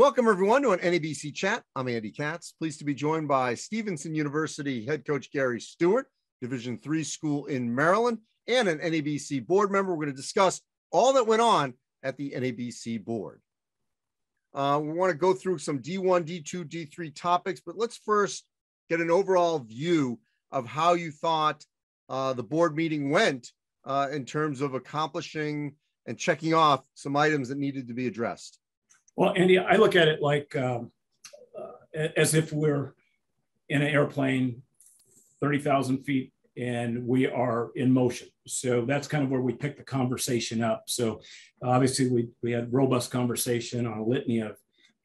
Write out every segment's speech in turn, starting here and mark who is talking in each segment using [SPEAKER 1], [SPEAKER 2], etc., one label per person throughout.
[SPEAKER 1] Welcome, everyone, to an NABC Chat. I'm Andy Katz, pleased to be joined by Stevenson University head coach Gary Stewart, Division III school in Maryland, and an NABC board member. We're going to discuss all that went on at the NABC board. We want to go through some D1, D2, D3 topics, but let's first get an overall view of how you thought the board meeting went in terms of accomplishing and checking off some items that needed to be addressed.
[SPEAKER 2] Well, Andy, I look at it like as if we're in an airplane 30,000 feet and we are in motion. So that's kind of where we pick the conversation up. So obviously we had robust conversation on a litany of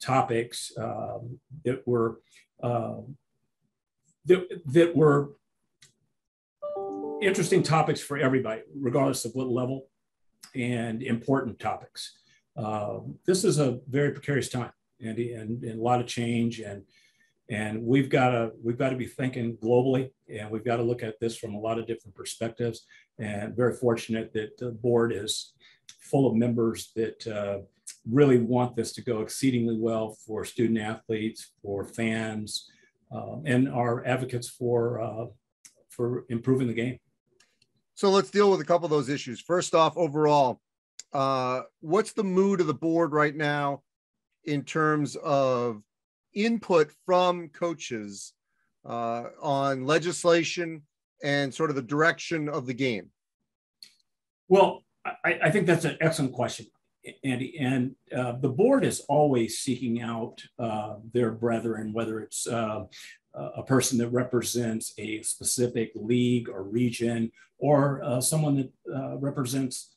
[SPEAKER 2] topics that were interesting topics for everybody, regardless of what level, and important topics. This is a very precarious time, Andy, and a lot of change, and we've got to be thinking globally, and we've got to look at this from a lot of different perspectives. And very fortunate that the board is full of members that really want this to go exceedingly well for student athletes, for fans, and are advocates for improving the game.
[SPEAKER 1] So let's deal with a couple of those issues. First off, overall, what's the mood of the board right now in terms of input from coaches on legislation and sort of the direction of the game?
[SPEAKER 2] Well, I think that's an excellent question, Andy. And the board is always seeking out their brethren, whether it's a person that represents a specific league or region, or someone that represents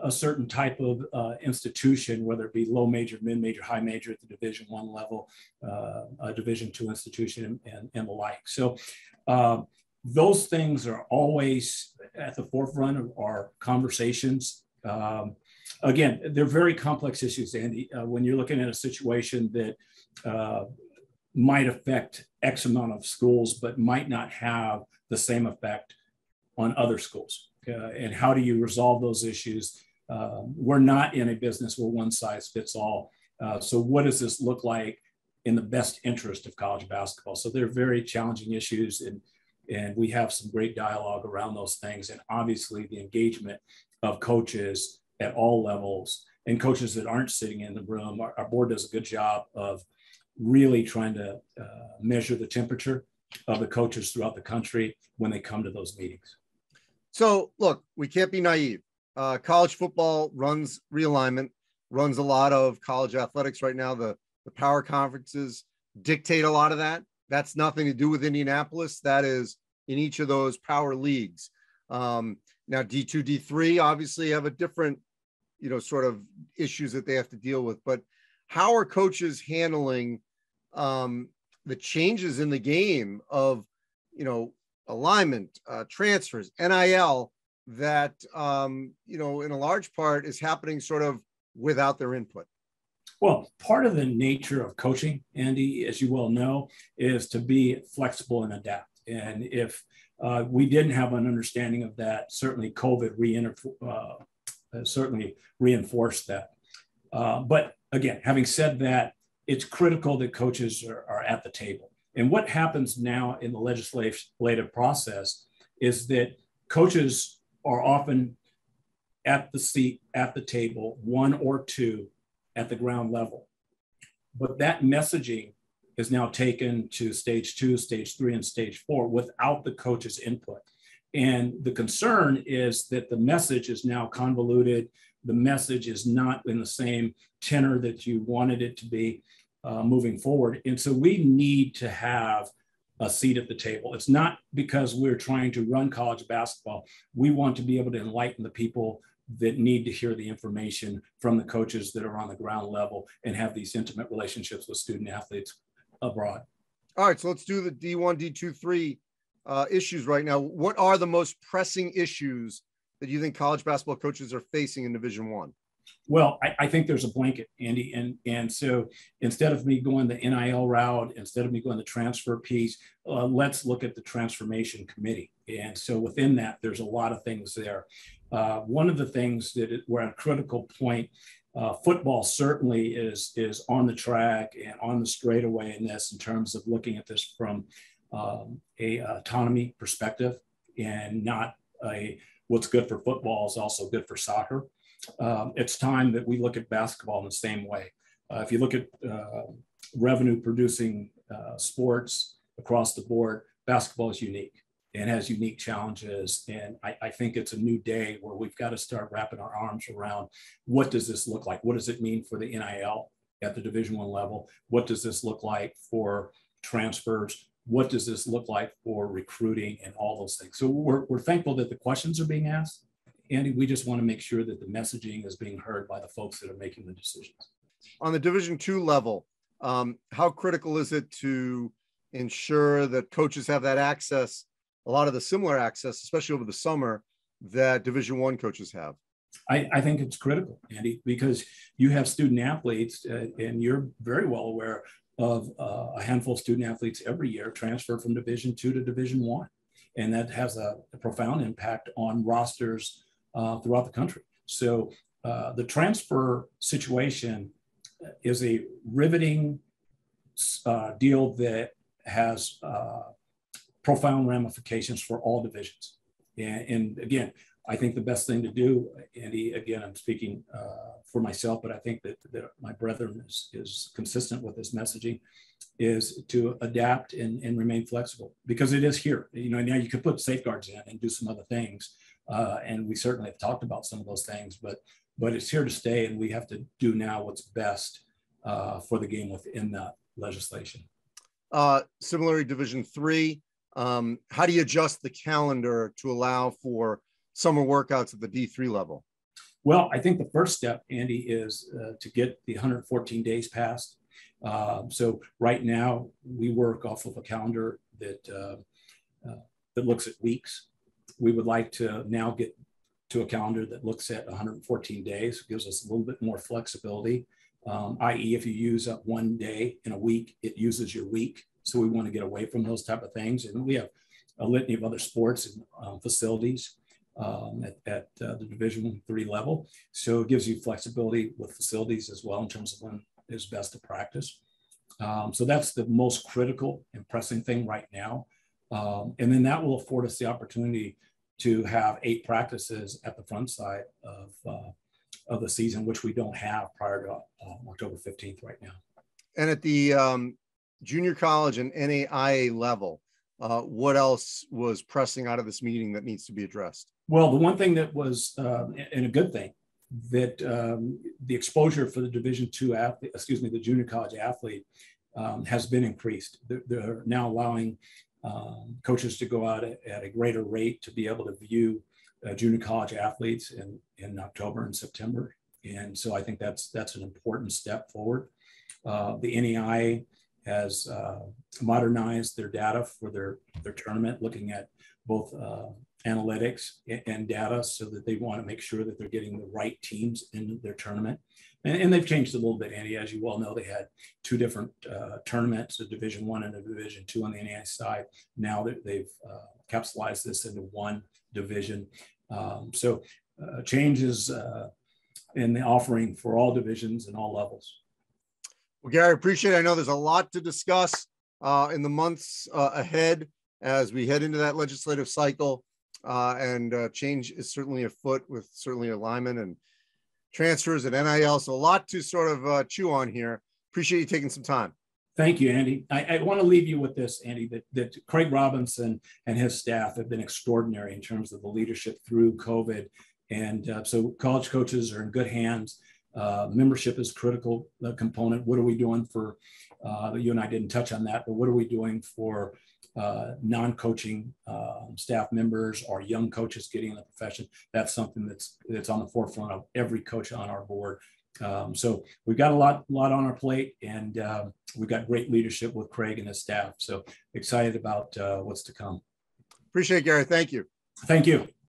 [SPEAKER 2] a certain type of institution, whether it be low major, mid major, high major at the Division I level, a Division II institution, and the like. So those things are always at the forefront of our conversations. Again, they're very complex issues, Andy. When you're looking at a situation that might affect X amount of schools, but might not have the same effect on other schools. And how do you resolve those issues? We're not in a business where one size fits all. So what does this look like in the best interest of college basketball? So they're very challenging issues, and we have some great dialogue around those things. And obviously the engagement of coaches at all levels and coaches that aren't sitting in the room. Our board does a good job of really trying to measure the temperature of the coaches throughout the country when they come to those meetings.
[SPEAKER 1] So look, we can't be naive. College football runs realignment, runs a lot of college athletics right now. The power conferences dictate a lot of that. That's nothing to do with Indianapolis. That is in each of those power leagues. Now D2, D3 obviously have a different, sort of issues that they have to deal with. But how are coaches handling the changes in the game of, alignment, transfers, NIL, that, in a large part is happening sort of without their input?
[SPEAKER 2] Well, part of the nature of coaching, Andy, as you well know, is to be flexible and adapt. And if we didn't have an understanding of that, certainly COVID certainly reinforced that. But again, having said that, it's critical that coaches are at the table. And what happens now in the legislative process is that coaches are often at the seat, at the table, one or two at the ground level. But that messaging is now taken to stage 2, stage 3, and stage 4 without the coach's input. And the concern is that the message is now convoluted. The message is not in the same tenor that you wanted it to be moving forward. And so we need to have a seat at the table. It's not because we're trying to run college basketball. We want to be able to enlighten the people that need to hear the information from the coaches that are on the ground level and have these intimate relationships with student athletes abroad.
[SPEAKER 1] All right, so let's do the D1, D2, 3 issues right now. What are the most pressing issues that you think college basketball coaches are facing in Division I?
[SPEAKER 2] Well, I think there's a blanket, Andy. And so instead of me going the NIL route, instead of me going the transfer piece, let's look at the transformation committee. And so within that, there's a lot of things there. One of the things that we're at a critical point Football certainly is on the track and on the straightaway in this, in terms of looking at this from a autonomy perspective, and not what's good for football is also good for soccer. It's time that we look at basketball in the same way. If you look at revenue producing sports across the board, basketball is unique and has unique challenges. And I think it's a new day where we've got to start wrapping our arms around, what does this look like? What does it mean for the NIL at the Division I level? What does this look like for transfers? What does this look like for recruiting and all those things? So we're thankful that the questions are being asked. Andy, we just want to make sure that the messaging is being heard by the folks that are making the decisions.
[SPEAKER 1] On the Division II level, how critical is it to ensure that coaches have that access, a lot of the similar access, especially over the summer, that Division I coaches have?
[SPEAKER 2] I think it's critical, Andy, because you have student athletes, and you're very well aware of a handful of student athletes every year transfer from Division II to Division I. And that has a profound impact on rosters throughout the country. So the transfer situation is a riveting deal that has profound ramifications for all divisions. And again, I think the best thing to do, Andy, again, I'm speaking for myself, but I think that my brethren is consistent with this messaging, is to adapt and remain flexible, because it is here. You know, now you could put safeguards in and do some other things. And we certainly have talked about some of those things, but it's here to stay, and we have to do now what's best for the game within that legislation.
[SPEAKER 1] Similarly, Division III, how do you adjust the calendar to allow for summer workouts at the D3 level?
[SPEAKER 2] Well, I think the first step, Andy, is to get the 114 days passed. So right now we work off of a calendar that looks at weeks. We would like to now get to a calendar that looks at 114 days, gives us a little bit more flexibility, i.e. if you use up one day in a week, it uses your week. So we want to get away from those type of things. And we have a litany of other sports and facilities at the Division III level. So it gives you flexibility with facilities as well in terms of when is best to practice. So that's the most critical and pressing thing right now. And then that will afford us the opportunity to have 8 practices at the front side of the season, which we don't have prior to October 15th right now. And
[SPEAKER 1] at the junior college and NAIA level, what else was pressing out of this meeting that needs to be addressed?
[SPEAKER 2] Well, the one thing that was, and a good thing, that the exposure for the Division II athlete, the junior college athlete has been increased. They're now allowing coaches to go out at a greater rate to be able to view junior college athletes in October and September. And so I think that's an important step forward. The NAIA has modernized their data for their tournament, looking at both analytics and data, so that they want to make sure that they're getting the right teams in their tournament. And they've changed a little bit, Andy. As you well know, they had 2 different tournaments, a Division I and a Division II on the NAIA side. Now they've capsulized this into one division. So changes in the offering for all divisions and all levels.
[SPEAKER 1] Well, Gary, appreciate it. I know there's a lot to discuss in the months ahead as we head into that legislative cycle, and change is certainly afoot with certainly alignment and transfers at NIL. So a lot to sort of chew on here. Appreciate you taking some time.
[SPEAKER 2] Thank you, Andy. I want to leave you with this, Andy, that Craig Robinson and his staff have been extraordinary in terms of the leadership through COVID. And so college coaches are in good hands. Membership is a critical component. What are we doing for, you and I didn't touch on that, but what are we doing for non-coaching staff members or young coaches getting in the profession? That's something that's on the forefront of every coach on our board. So we've got a lot on our plate, and we've got great leadership with Craig and his staff. So excited about what's to come.
[SPEAKER 1] Appreciate it, Gary. Thank you.
[SPEAKER 2] Thank you.